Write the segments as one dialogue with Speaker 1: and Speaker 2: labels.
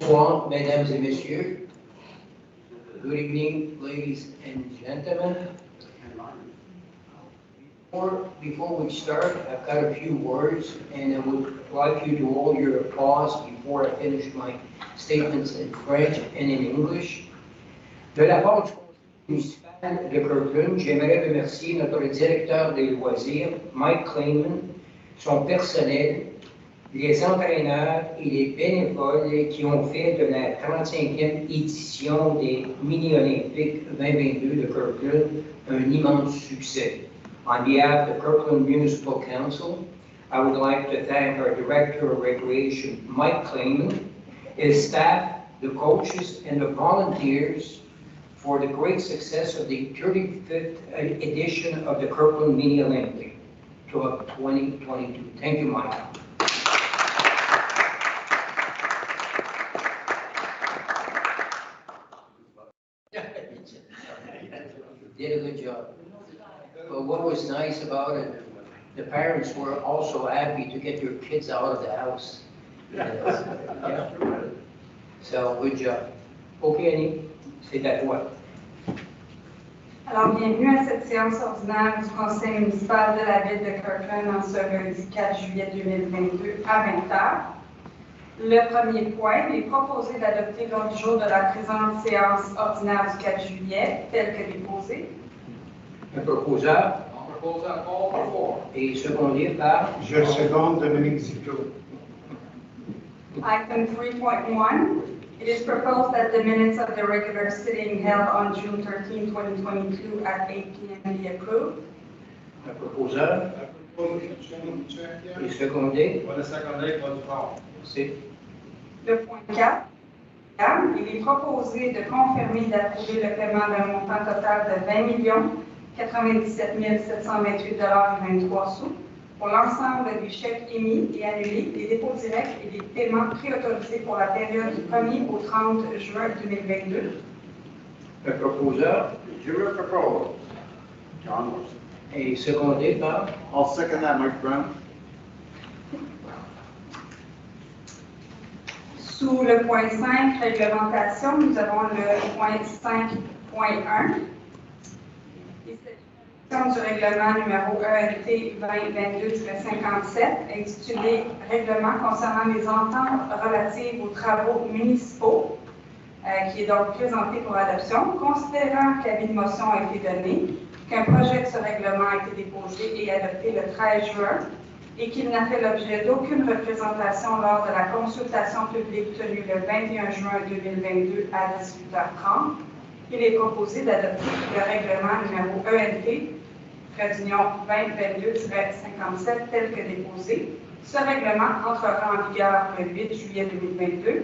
Speaker 1: Bonsoir, mesdames et messieurs. Good evening, ladies and gentlemen. Before we start, I've got a few words, and I would like you to hold your applause before I finish my statements in French and in English. De la part du conseil municipal de Kirkland, j'aimerais remercier notre directeur des loisirs, Mike Clayman, son personnel, les entraîneurs et les bénévoles qui ont fait de la 35e édition des Mini-Olympiques 2022 de Kirkland un immense succès. On behalf of the Kirkland Municipal Council, I would like to thank our Director of Recreation, Mike Clayman, his staff, the coaches, and the volunteers for the great success of the 35th edition of the Kirkland Mini-Olympic 2022. Thank you, Mike. Did a good job. But what was nice about it, the parents were also happy to get their kids out of the house. Yeah. So, good job. OK, Annie, c'est à toi.
Speaker 2: Alors, bienvenue à cette séance ordinaire du conseil municipal de la ville de Kirkland en ce lundi 4 juillet 2022 à 20h. Le premier point, il est proposé d'adopter l'ordre du jour de la présente séance ordinaire du 4 juillet, tel que déposé.
Speaker 1: Un proposeur. Et secondé par.
Speaker 3: Je seconde Dominique Zito.
Speaker 2: Item 3.1. It is proposed that the minutes of the regular sitting held on June 13, 2022 at 8 p.m. be approved.
Speaker 1: Un proposeur. Et secondé. C'est.
Speaker 2: Le point 4. Il est proposé de confirmer et d'approuver le paiement d'un montant total de 20 97 728,23 $, pour l'ensemble des chèques émis et annulés, des dépôts directs et des paiements préautorisés pour la période du 1er au 30 juin 2022.
Speaker 1: Un proposeur.
Speaker 4: Je le propose. John Wilson.
Speaker 1: Et secondé par.
Speaker 4: I'll second that, Mike Brown.
Speaker 2: Sous le point 5, réglementation, nous avons le point 5.1. Du règlement numéro ENT 2022-57, intitulé Règlement concernant les ententes relatives aux travaux municipaux, qui est donc présenté pour adoption, considérant qu'avis de motion a été donné, qu'un projet de ce règlement a été déposé et adopté le 13 juin, et qu'il n'a fait l'objet d'aucune représentation lors de la consultation publique tenue le 21 juin 2022 à 18h30, il est proposé d'adopter le règlement numéro ENT d'union 2022-57 tel que déposé. Ce règlement entrera en vigueur le 8 juillet 2022,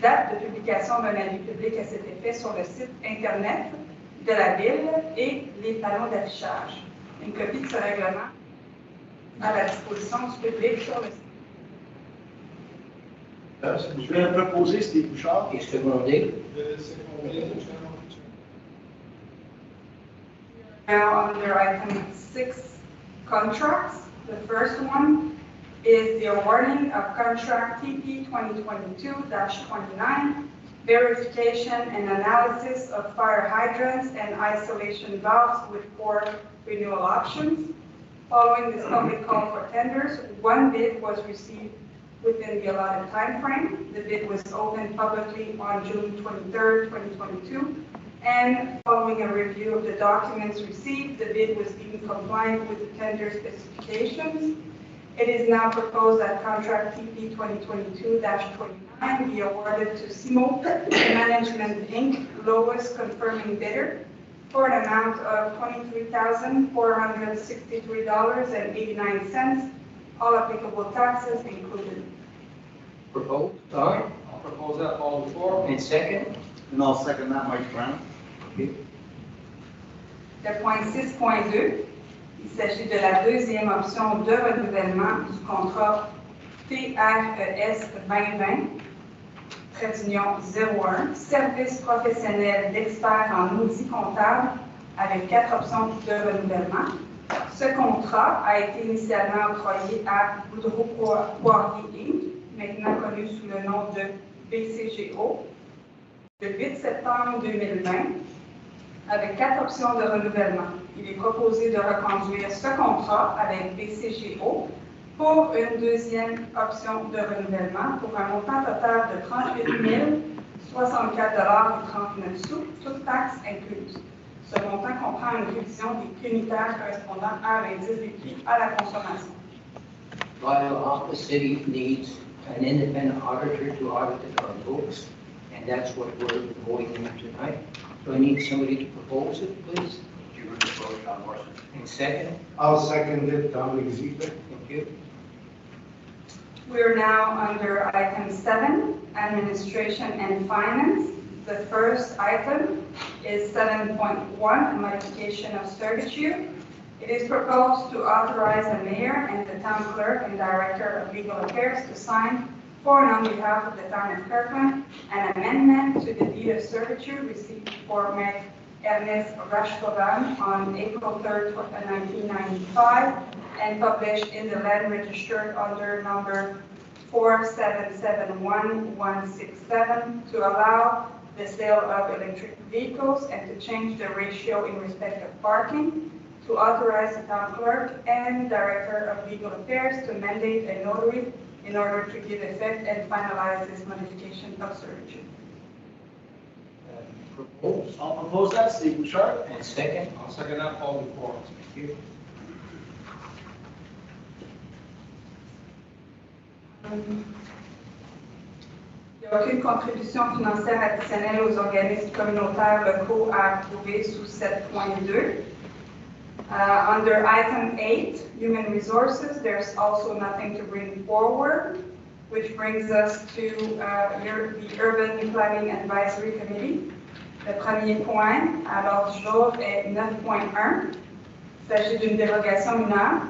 Speaker 2: date de publication d'un avis public à cet effet sur le site Internet de la Ville et les panneaux d'affichage. Une copie de ce règlement à la disposition du public sur le site.
Speaker 4: Je vais le proposer, Steve Bouchard.
Speaker 1: Et secondé.
Speaker 2: Now, under item 6, contracts. The first one is the awarding of contract TP 2022-29, verification and analysis of fire hydrants and isolation valves with 4 renewal options. Following this public call for tenders, one bid was received within the allotted time frame. The bid was opened publicly on June 23, 2022. And following a review of the documents received, the bid was deemed compliant with the tender specifications. It is now proposed that contract TP 2022-29 be awarded to SIMO Management Inc., lowest confirming bidder, for an amount of $23,463.89, all applicable taxes included.
Speaker 1: Proposed. Sorry.
Speaker 4: I'll propose that all before.
Speaker 1: And second.
Speaker 4: And I'll second that, Mike Brown.
Speaker 1: Okay.
Speaker 2: Le point 6.2, il s'agit de la deuxième option de renouvellement du contrat TRES 2020, trait d'union 01, service professionnel d'experts en outils comptables avec 4 options de renouvellement. Ce contrat a été initialement octroyé à Boudreau Poirier Inc., maintenant connu sous le nom de BCGO le 8 septembre 2020 avec 4 options de renouvellement. Il est proposé de reconduire ce contrat avec BCGO pour une deuxième option de renouvellement pour un montant total de 38 064,39 $, toutes taxes incluses. Ce montant comprend une révision des prix unitaires correspondant à l'indice des prix à la consommation.
Speaker 1: By law, the city needs an independent auditor to audit our books, and that's what we're voting on tonight. So I need somebody to propose it, please.
Speaker 4: You would propose John Morrison.
Speaker 1: And second,
Speaker 3: I'll second it, Dominic Ziegler.
Speaker 1: thank you.
Speaker 2: We are now under item 7, administration and finance. The first item is 7.1, modification of servitude. It is proposed to authorize the mayor and the town clerk and director of legal affairs to sign for and on behalf of the town of Kirkland an amendment to the deed of servitude received for Mayor Ernest Rashkovan on April 3rd, 1995 and published in the land register under number 4771167 to allow the sale of electric vehicles and to change the ratio in respect of parking, to authorize the town clerk and director of legal affairs to mandate a notary in order to give effect and finalize this modification of servitude.
Speaker 1: Propose,
Speaker 4: I'll propose that, Steve Bouchard.
Speaker 1: and second,
Speaker 4: I'll second that, Paul Before.
Speaker 1: thank you.
Speaker 2: Il n'y a aucune contribution financière additionnelle aux organismes communautaires locaux à approuver sous 7.2. Under item 8, human resources, there's also nothing to bring forward, which brings us to the Urban Planning Advisory Committee. Le premier point à l'ordre du jour est 9.1. Il s'agit d'une dérogation mineure.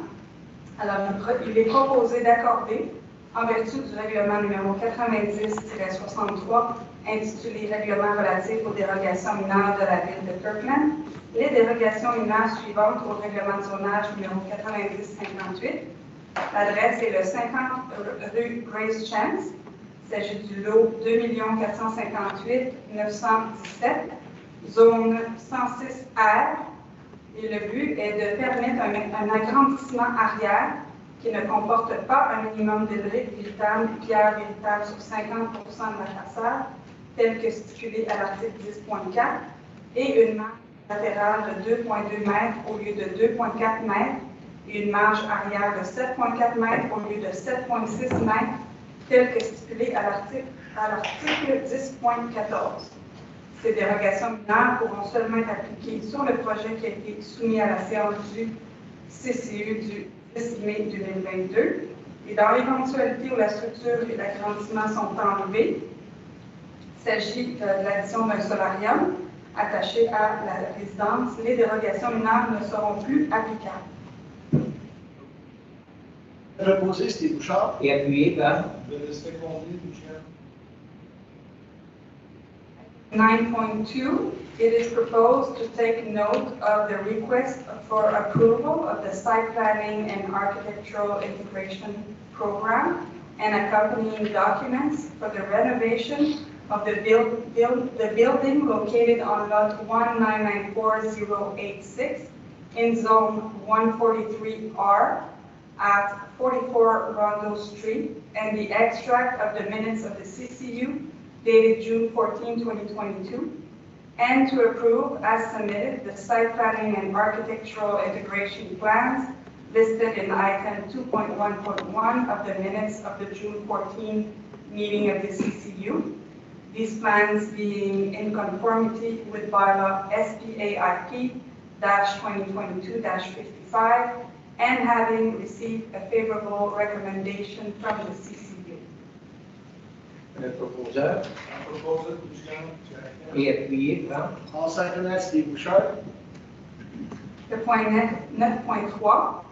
Speaker 2: Alors, il est proposé d'accorder, en vertu du règlement numéro 90-63, intitulé Règlement relatif aux dérogations mineures de la ville de Kirkland, les dérogations mineures suivantes au règlement de zonage numéro 90-58. L'adresse est le 50 rue Grace Chance. Il s'agit du lot 2 458 917, zone 106R. Et le but est de permettre un agrandissement arrière qui ne comporte pas un minimum de briques véritables, pierres véritables sur 50% de la façade, tel que stipulé à l'article 10.4, et une marge latérale de 2,2 mètres au lieu de 2,4 mètres, et une marge arrière de 7,4 mètres au lieu de 7,6 mètres, tel que stipulé à l'article 10.14. Ces dérogations mineures pourront seulement être appliquées sur le projet qui a été soumis à la séance du CCU du 10 mai 2022. Et dans l'éventualité où la structure et l'agrandissement sont enlevés, il s'agit de l'addition d'un solarium attaché à la résidence. Les dérogations mineures ne seront plus applicables.
Speaker 4: Proposé, Steve Bouchard.
Speaker 1: Et appuyé par,
Speaker 4: De le seconder, Bouchard.
Speaker 2: 9.2, it is proposed to take note of the request for approval of the site planning and architectural integration program and accompanying documents for the renovation of the building located on lot 1994086 in zone 143R at 44 Rondo Street, and the extract of the minutes of the CCU dated June 14, 2022, and to approve as submitted the site planning and architectural integration plans listed in item 2.1.1 of the minutes of the June 14 meeting of the CCU. These plans being in conformity with bylaw SPAIP-2022-55 and having received a favorable recommendation from the CCU.
Speaker 1: le proposeur,
Speaker 4: I'll propose it, Bouchard.
Speaker 1: et appuyé par,
Speaker 4: I'll second that, Steve Bouchard.
Speaker 2: Le point 9.3,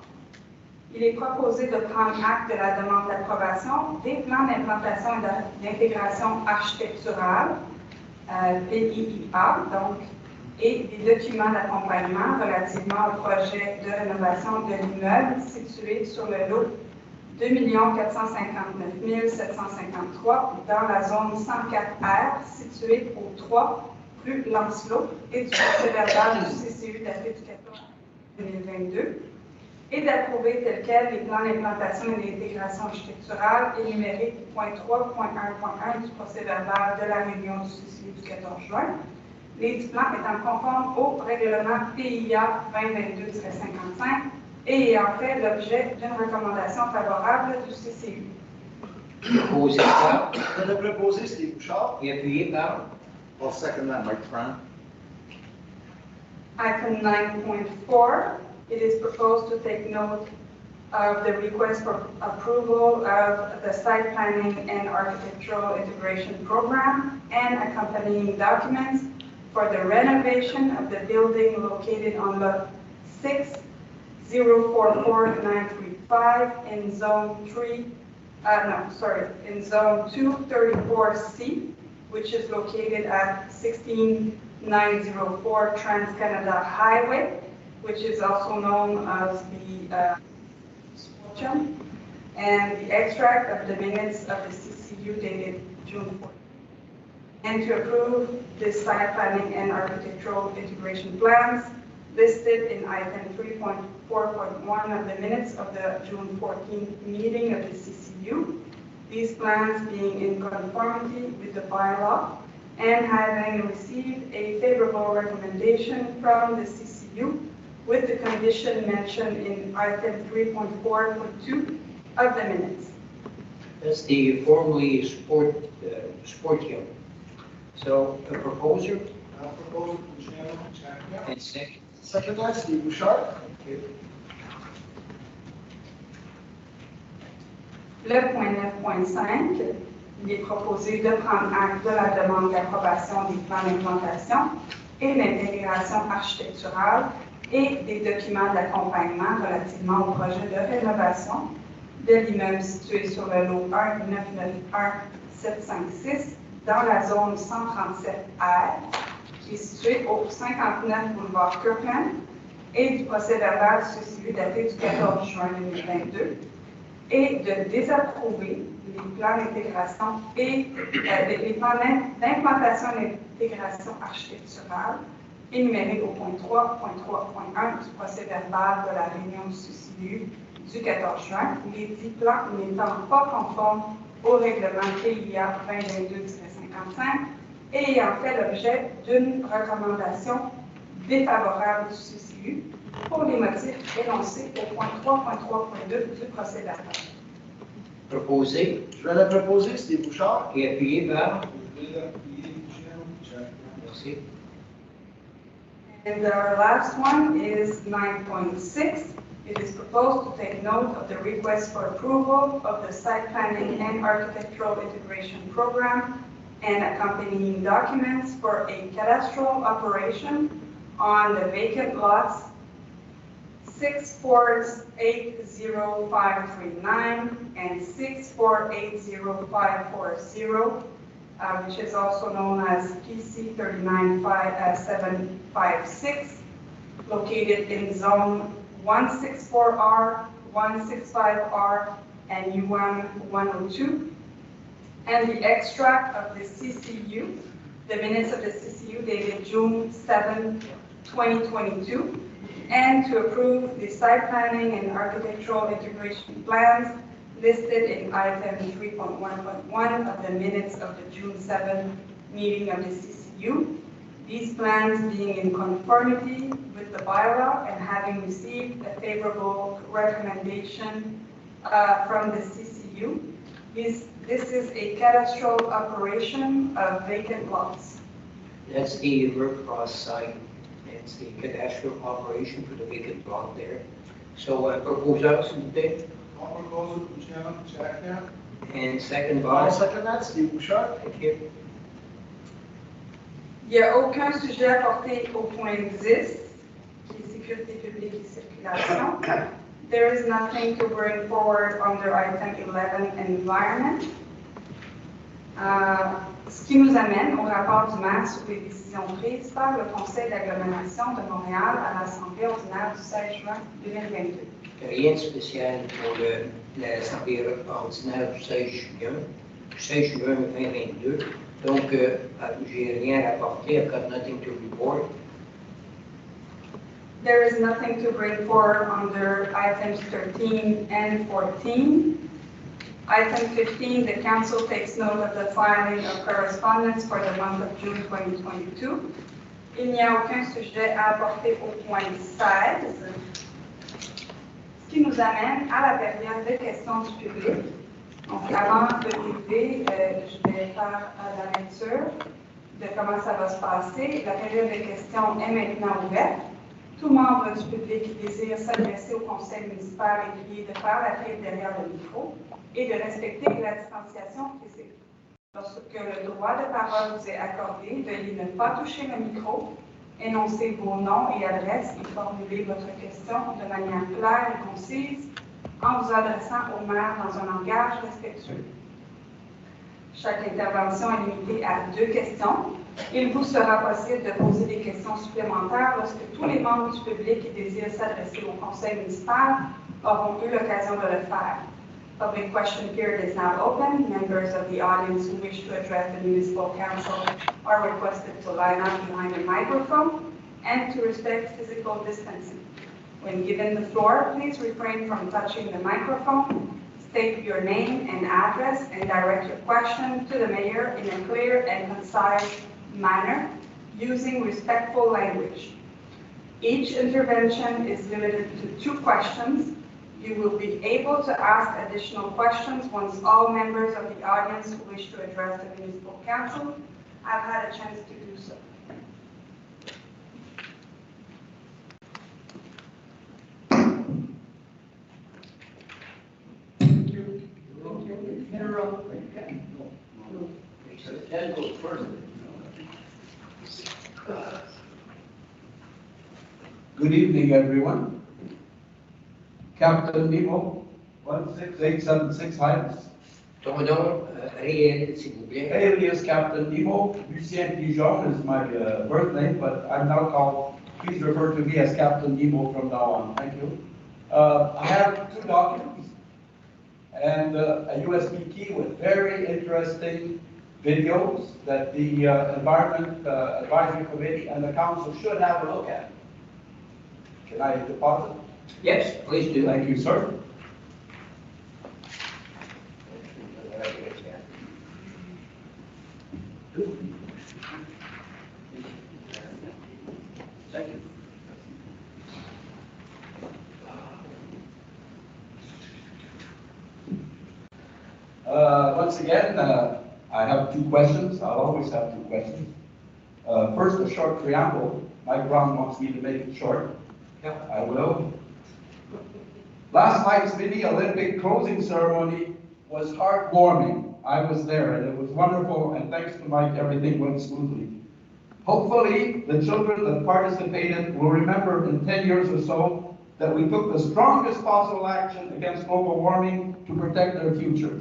Speaker 2: il est proposé de prendre acte de la demande d'approbation des plans d'implantation et d'intégration architecturale, PIIA, donc, et des documents d'accompagnement relativement au projet de rénovation de l'immeuble situé sur le lot 2 459 753 dans la zone 104R située au 3 rue Lancelot et du procès-verbal du CCU daté du 14 2022 et d'approuver tel quel les plans d'implantation et d'intégration architecturale énumérés au point 3.1.1 du procès-verbal de la réunion du CCU du 14 juin. Les plans étant conformes au règlement PIA 2022-55 et ayant fait l'objet d'une recommandation favorable du CCU.
Speaker 1: Proposé par
Speaker 4: Je l'ai proposé, Steve Bouchard.
Speaker 1: et appuyé par
Speaker 5: I'll second that, Mike Brown.
Speaker 2: Item 9.4, it is proposed to take note of the request for approval of the site planning and architectural integration program and accompanying documents for the renovation of the building located on lot 6044935 in zone 234C, which is located at 16904 Trans-Canada Highway, which is also known as the Squatchum, and the extract of the minutes of the CCU dated June 14th. And to approve the site planning and architectural integration plans listed in item 3.4.1 of the minutes of the June 14th meeting of the CCU. These plans being in conformity with the bylaw and having received a favorable recommendation from the CCU with the condition mentioned in item 3.4.2 of the minutes.
Speaker 1: That's the formerly sport gym. So the proposer
Speaker 4: Proposal to Chairman Chapman.
Speaker 1: and second.
Speaker 4: Second that, Steve Bouchard.
Speaker 2: Le point 9.5, il est proposé de prendre acte de la demande d'approbation des plans d'implantation et l'intégration architecturale et des documents d'accompagnement relativement au projet de rénovation de l'immeuble situé sur le lot 1991756 dans la zone 137R, qui est située au 59 boulevard Kirkland, et du procès-verbal du CCU daté du 14 juin 2022, et de désapprouver les plans d'intégration et les plans d'implantation et d'intégration architecturale énumérés au point 3.3.1 du procès-verbal de la réunion du CCU du 14 juin, les 10 plans n'étant pas conformes au règlement PIA 2022-55 et ayant fait l'objet d'une recommandation défavorable du CCU pour les motifs énoncés au point 3.3.2 du procès-verbal.
Speaker 1: Proposé
Speaker 4: Je vais la proposer, Steve Bouchard.
Speaker 1: et appuyé par.
Speaker 4: Je vais l'appuyer, Chairman Chapman.
Speaker 1: Merci.
Speaker 2: And our last one is 9.6. It is proposed to take note of the request for approval of the site planning and architectural integration program and accompanying documents for a cadastral operation on the vacant lots 6480539 and 6480540, which is also known as PC 39756, located in zone 164R, 165R, and U1 102. And the extract of the CCU, the minutes of the CCU dated June 7, 2022, and to approve the site planning and architectural integration plans listed in item 3.1.1 of the minutes of the June 7 meeting of the CCU. These plans being in conformity with the bylaw and having received a favorable recommendation from the CCU. This is a cadastral operation of vacant lots.
Speaker 1: That's the River Cross site. It's the cadastral operation for the vacant lot there. So proposal, s'il vous plaît.
Speaker 4: On proposal to Chairman Chapman.
Speaker 1: And second
Speaker 4: I'll
Speaker 1: by.
Speaker 4: second that, Steve Bouchard.
Speaker 1: Thank you.
Speaker 2: Il n'y a aucun sujet apporté au point 10, qui est sécurité publique et circulation. There is nothing to bring forward under item 11, environment. Ce qui nous amène au rapport du maire sur les décisions prises par le conseil d'agglomération de Montréal à l'Assemblée ordinaire du 16 juin 2022.
Speaker 1: Rien de spécial pour le l'Assemblée ordinaire du 16 juin 2022. Donc, j'ai rien à rapporter. I've got nothing to report.
Speaker 2: There is nothing to bring forward under items 13 and 14. Item 15, the council takes note of the filing of correspondence for the month of June 2022. Il n'y a aucun sujet à apporter au point 16, ce qui nous amène à la période de questions du public. Donc, avant de lever, je vais faire la lecture de comment ça va se passer. La période de questions est maintenant ouverte. Tout membre du public qui désire s'adresser au conseil municipal est prié de faire la file derrière le micro et de respecter la distanciation physique. Lorsque le droit de parole vous est accordé, veuillez ne pas toucher le micro, énoncer vos noms et adresses et formuler votre question de manière claire et concise en vous adressant au maire dans un langage respectueux. Chaque intervention est limitée à 2 questions. Il vous sera possible de poser des questions supplémentaires lorsque tous les membres du public qui désirent s'adresser au conseil municipal auront eu l'occasion de le faire. Public question period is now open. Members of the audience who wish to address the municipal council are requested to line up behind the microphone and to respect physical distancing. When given the floor, please refrain from touching the microphone. State your name and address and direct your question to the mayor in a clear and concise manner using respectful language. Each intervention is limited to 2 questions. You will be able to ask additional questions once all members of the audience who wish to address the municipal council have had a chance to do so.
Speaker 6: Good evening, everyone. Captain Nemo, 16876 Heights.
Speaker 1: Ton nom réel, s'il vous plaît.
Speaker 6: Alias Captain Nemo. Lucien Pigeon is my birth name, but I'm now called, please refer to me as Captain Nemo from now on. Thank you. I have 2 documents and a USB key with very interesting videos that the Environment Advisory Committee and the Council should have a look at. Can I deposit?
Speaker 1: Yes, please do.
Speaker 6: Thank you, sir.
Speaker 1: Thank you.
Speaker 6: Once again, I have 2 questions. I'll always have 2 questions. First, a short preamble. Mike Brown wants me to make it short.
Speaker 1: Yeah.
Speaker 6: I will. Last night's mini Olympic closing ceremony was heartwarming. I was there and it was wonderful, and thanks to Mike, everything went smoothly. Hopefully, the children that participated will remember in 10 years or so that we took the strongest possible action against global warming to protect their future.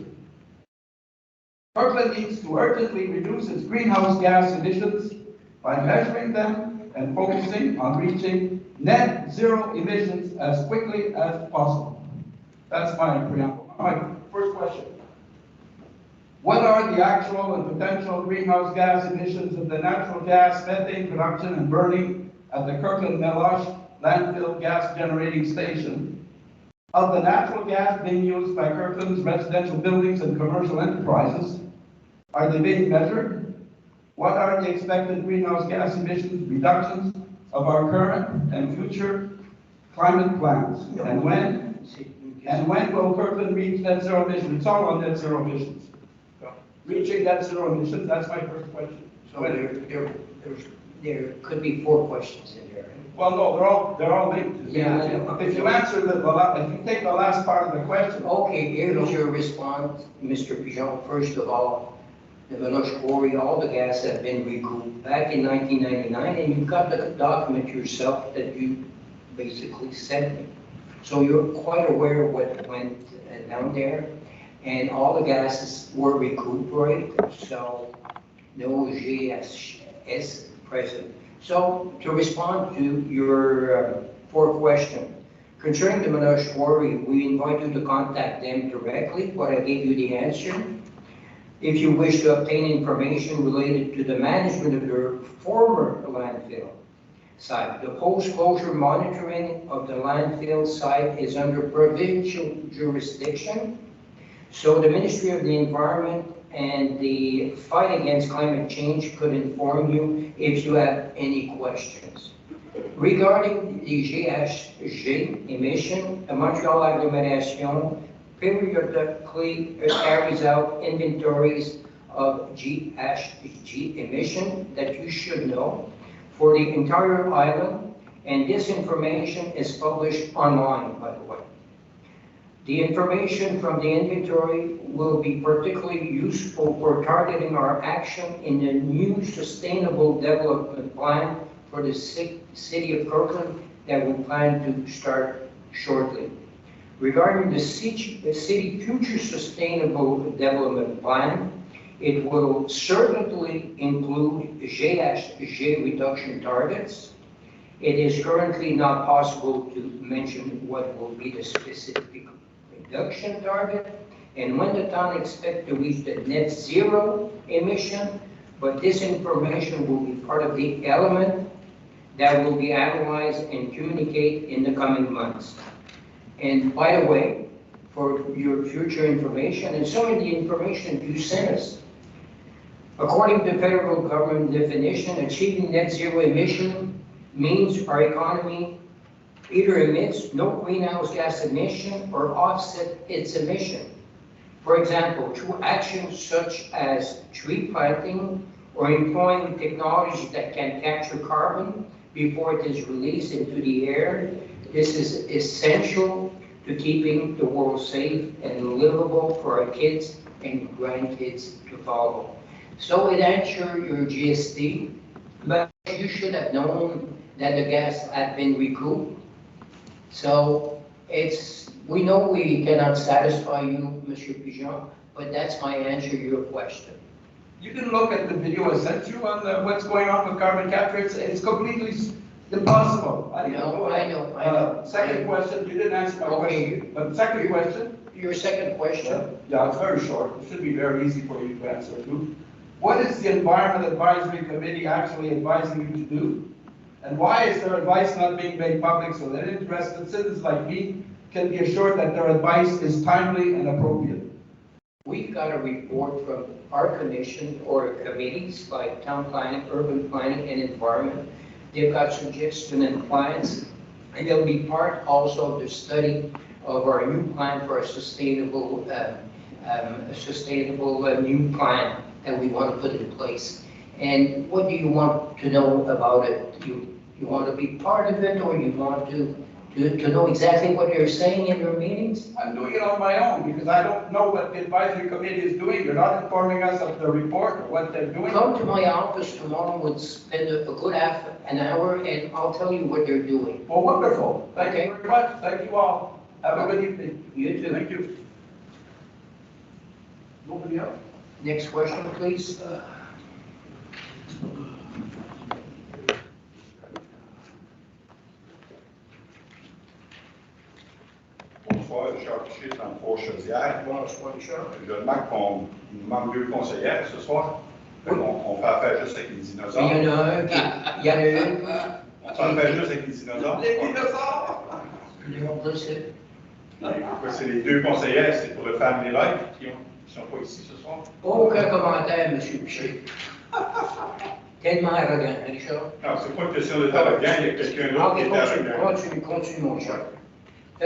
Speaker 6: Kirkland needs to urgently reduce its greenhouse gas emissions by measuring them and focusing on reaching net zero emissions as quickly as possible. That's my preamble. My first question. What are the actual and potential greenhouse gas emissions of the natural gas, methane production and burning at the Kirkland Meloche landfill gas generating station? Of the natural gas being used by Kirkland's residential buildings and commercial enterprises, are they being measured? What are the expected greenhouse gas emissions reductions of our current and future climate plans? And when will Kirkland reach net zero emissions? It's all on net zero emissions. Reaching net zero emissions, that's my first question.
Speaker 1: So there could be 4 questions in there.
Speaker 6: Well, no, they're all linked.
Speaker 1: Yeah, I know.
Speaker 6: If you answer if you take the last part of the question.
Speaker 1: Okay, here's your response, Mr. Pigeon. First of all, the Meloche Quarry, all the gas have been recouped back in 1999, and you've got the document yourself that you basically sent me. So you're quite aware of what went down there, and all the gases were recuperated, so no GSS present. So to respond to your 4 questions, Concerning the Menage Quarry, we invite you to contact them directly, but I gave you the answer. If you wish to obtain information related to the management of your former landfill site, the post-closure monitoring of the landfill site is under provincial jurisdiction. So the Ministry of the Environment and the fight against climate change could inform you if you have any questions. Regarding the GHG emission, the Montreal agglomeration periodically carries out inventories of GHG emission that you should know for the entire island, and this information is published online, by the way. The information from the inventory will be particularly useful for targeting our action in the new Sustainable Development Plan for the City of Kirkland that we plan to start shortly. Regarding the city future Sustainable Development Plan, it will certainly include GHG reduction targets. It is currently not possible to mention what will be the specific reduction target and when the town expects to reach the net zero emission, but this information will be part of the element that will be analyzed and communicated in the coming months. And by the way, for your future information and some of the information you sent us, according to federal government definition, achieving net zero emission means our economy either emits no greenhouse gas emission or offset its emission. For example, through actions such as tree planting or employing technology that can capture carbon before it is released into the air. This is essential to keeping the world safe and livable for our kids and grandkids to follow. So it answers your GST, but you should have known that the gas had been recouped. So we know we cannot satisfy you, Monsieur Pigeon, but that's my answer to your question.
Speaker 6: You can look at the video I sent you on what's going on with carbon capture. It's completely impossible.
Speaker 1: I know.
Speaker 6: Second question, you didn't answer my question. But second question.
Speaker 1: Your second question?
Speaker 6: Yeah, it's very short. It should be very easy for you to answer too. What is the Environment Advisory Committee actually advising you to do? And why is their advice not being made public so that interested citizens like me can be assured that their advice is timely and appropriate?
Speaker 1: We've got a report from our commission or committees like town planning, urban planning, and environment. They've got suggestions and plans, and they'll be part also of the study of our new plan for a sustainable new plan that we want to put in place. And what do you want to know about it? You want to be part of it, or you want to know exactly what you're saying in your meetings?
Speaker 6: I'm doing it on my own because I don't know what the advisory committee is doing. They're not informing us of the report or what they're doing.
Speaker 1: Come to my office tomorrow, we'll spend a good half an hour and I'll tell you what they're doing.
Speaker 6: Well, wonderful. Thank
Speaker 1: Okay.
Speaker 6: you very much. Thank you all. Have a good evening.
Speaker 1: You too.
Speaker 6: Thank you. Nobody else?
Speaker 1: Next question, please.
Speaker 7: Bonsoir, Jacques Piché, 33 Chaudière.
Speaker 1: Bonsoir, Richard.
Speaker 7: Je remarque qu'il nous manque 2 conseillères ce soir. On fait affaire juste avec les dinosaures.
Speaker 1: Il y en a un qui, il y en a une.
Speaker 7: On fait affaire juste avec les dinosaures.
Speaker 6: Les dinosaures!
Speaker 7: C'est les 2 conseillères, c'est pour le Family Life qui sont pas ici ce soir.
Speaker 1: Aucun commentaire, Monsieur Piché. Tellement arrogant, Richard.
Speaker 7: Non, c'est pas une question de arrogant, il y a quelqu'un d'autre qui est arrogant.
Speaker 1: Continue, mon cher.
Speaker 7: En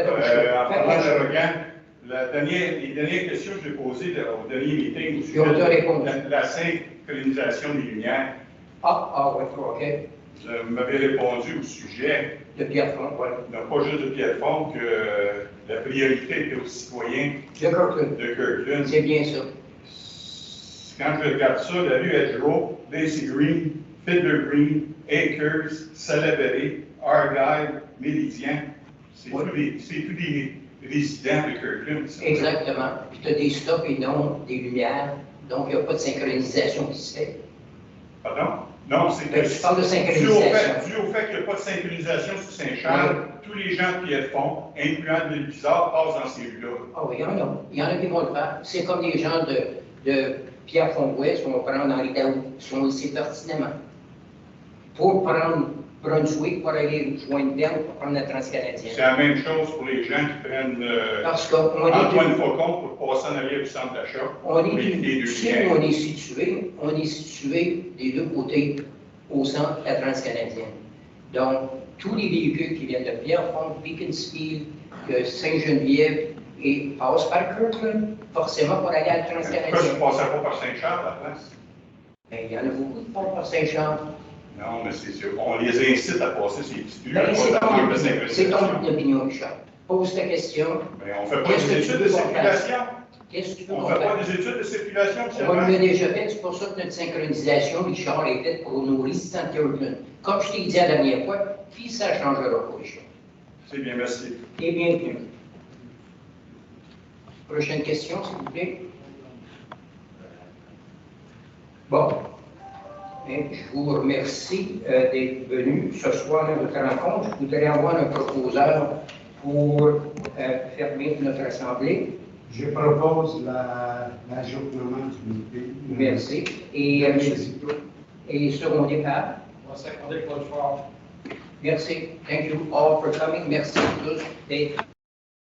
Speaker 7: parlant d'arrogant, les dernières questions que j'ai posées au dernier meeting au sujet de la synchronisation des lumières.
Speaker 1: Oui, ok.
Speaker 7: Vous m'avez répondu au sujet,
Speaker 1: De Pierrefonds, oui.
Speaker 7: non pas juste de Pierrefonds, que la priorité était aux citoyens
Speaker 1: De Kirkland.
Speaker 7: de Kirkland.
Speaker 1: C'est bien ça.
Speaker 7: Quand je regarde ça, la rue Edgerow, Lacy Green, Fiddler Green, Acres, Salaberry, Argyle, Méridien, c'est tous des résidents de Kirkland.
Speaker 1: Exactement. Puis tu as des stops et non des lumières. Donc, il n'y a pas de synchronisation qui se fait.
Speaker 7: Pardon? Non, c'est que.
Speaker 1: Je parle de
Speaker 7: Dû
Speaker 1: synchronisation.
Speaker 7: dû au fait qu'il n'y a pas de synchronisation sur Saint-Charles, tous les gens de Pierrefonds, incluant le Bizarre, passent dans ces rues-là.
Speaker 1: Ah oui, il y en a. Il y en a qui vont le faire. C'est comme les gens de Pierre-Fonds-Ouest vont prendre Henri Daou. Ils sont ici pertinemment. Pour prendre Brunswick, pour aller joindre Berne, pour prendre la Transcanadienne.
Speaker 7: C'est la même chose pour les gens qui prennent
Speaker 1: Parce qu'on
Speaker 7: Antoine
Speaker 1: est,
Speaker 7: Faucon pour passer en arrière du centre d'achat.
Speaker 1: on est,
Speaker 7: Les
Speaker 1: tu
Speaker 7: deux
Speaker 1: sais
Speaker 7: liens.
Speaker 1: où on est situé des deux côtés au centre de la Transcanadienne. Donc, tous les véhicules qui viennent de Pierrefonds, Beaconsfield, de Sainte-Geneviève et passent par Kirkland, forcément pour aller à la
Speaker 7: Pourquoi je
Speaker 1: Transcanadienne.
Speaker 7: ne passerais pas par Saint-Charles à la place?
Speaker 1: Ben, il y en a beaucoup qui passent par Saint-Charles.
Speaker 7: Non, mais c'est sûr. On les incite à passer ces petites rues.
Speaker 1: Ben, c'est
Speaker 7: C'est
Speaker 1: ton opinion, Richard. Pose ta question.
Speaker 7: Mais on ne fait pas
Speaker 1: Qu'est-ce
Speaker 7: des
Speaker 1: que tu
Speaker 7: études
Speaker 1: veux
Speaker 7: de
Speaker 1: qu'on
Speaker 7: circulation.
Speaker 1: Qu'est-ce que tu veux
Speaker 7: On
Speaker 1: qu'on
Speaker 7: ne fait pas
Speaker 1: fasse?
Speaker 7: des études de circulation,
Speaker 1: On
Speaker 7: seulement.
Speaker 1: l'a déjà fait, c'est pour ça que notre synchronisation, Richard, est faite pour nos résidents de Kirkland. Comme je t'ai dit la dernière fois, puis ça ne changera pas, Richard.
Speaker 7: C'est bien, merci.
Speaker 1: Et bienvenue. Prochaine question, s'il vous plaît. Bon. Et je vous remercie d'être venu ce soir à notre rencontre. Je voudrais avoir un proposeur pour fermer notre assemblée.
Speaker 3: Je propose l'ajournement du meeting.
Speaker 1: Merci. Et secondé par?
Speaker 4: On va seconder Claude Fort.
Speaker 1: Merci. Thank you all for coming. Merci à tous d'être